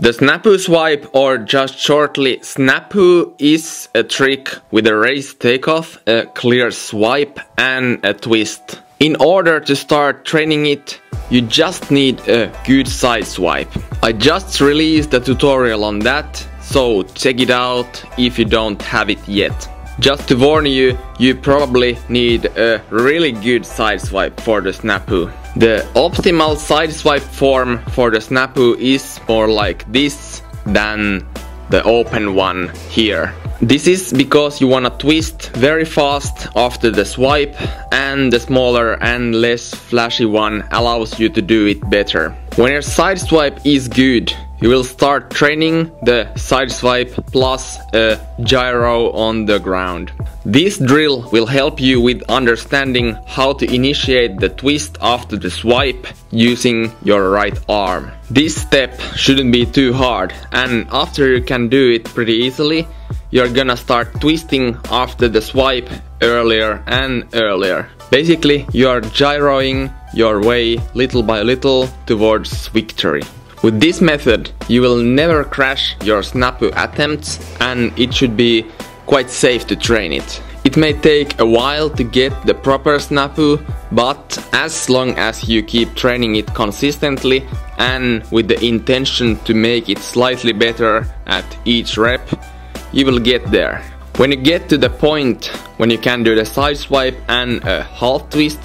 The Snapu swipe, or just shortly Snapu, is a trick with a raised takeoff, a clear swipe and a twist. In order to start training it, you just need a good side swipe. I just released a tutorial on that, so check it out if you don't have it yet. Just to warn you, you probably need a really good side swipe for the Snapu. The optimal side swipe form for the Snapu is more like this than the open one here. This is because you wanna twist very fast after the swipe, and the smaller and less flashy one allows you to do it better. When your side swipe is good, you will start training the side swipe plus a gyro on the ground. This drill will help you with understanding how to initiate the twist after the swipe using your right arm. This step shouldn't be too hard, and after you can do it pretty easily, you're gonna start twisting after the swipe earlier and earlier. Basically, you're gyroing your way little by little towards victory. With this method, you will never crash your Snapu attempts, and it should be quite safe to train it. It may take a while to get the proper Snapu, but as long as you keep training it consistently and with the intention to make it slightly better at each rep, you will get there. When you get to the point when you can do the side swipe and a half twist,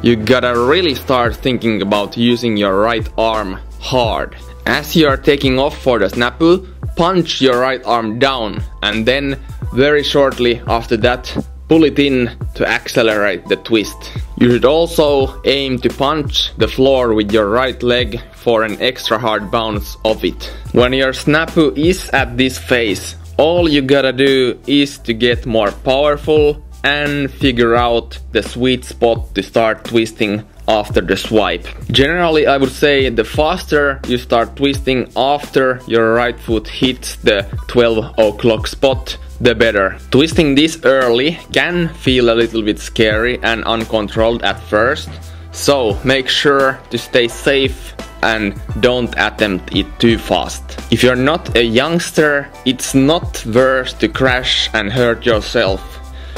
you gotta really start thinking about using your right arm hard. As you are taking off for the Snapu, punch your right arm down, and then very shortly after that, pull it in to accelerate the twist. You should also aim to punch the floor with your right leg for an extra hard bounce of it. When your Snapu is at this phase, all you gotta do is to get more powerful and figure out the sweet spot to start twisting after the swipe. Generally, I would say the faster you start twisting after your right foot hits the 12 o'clock spot, the better. Twisting this early can feel a little bit scary and uncontrolled at first, so make sure to stay safe and don't attempt it too fast. If you're not a youngster, it's not worth to crash and hurt yourself.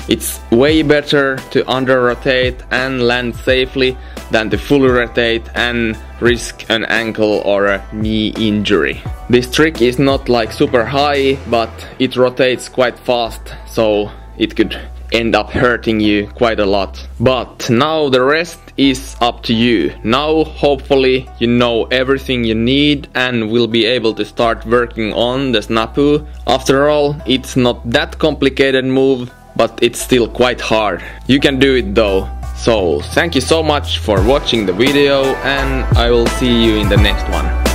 It's way better to under-rotate and land safely than to fully rotate and risk an ankle or a knee injury. This trick is not like super high, but it rotates quite fast, so it could end up hurting you quite a lot. But now the rest is up to you. Now hopefully you know everything you need and will be able to start working on the Snapu. After all, it's not that complicated move, but it's still quite hard. You can do it though. So thank you so much for watching the video, and I will see you in the next one.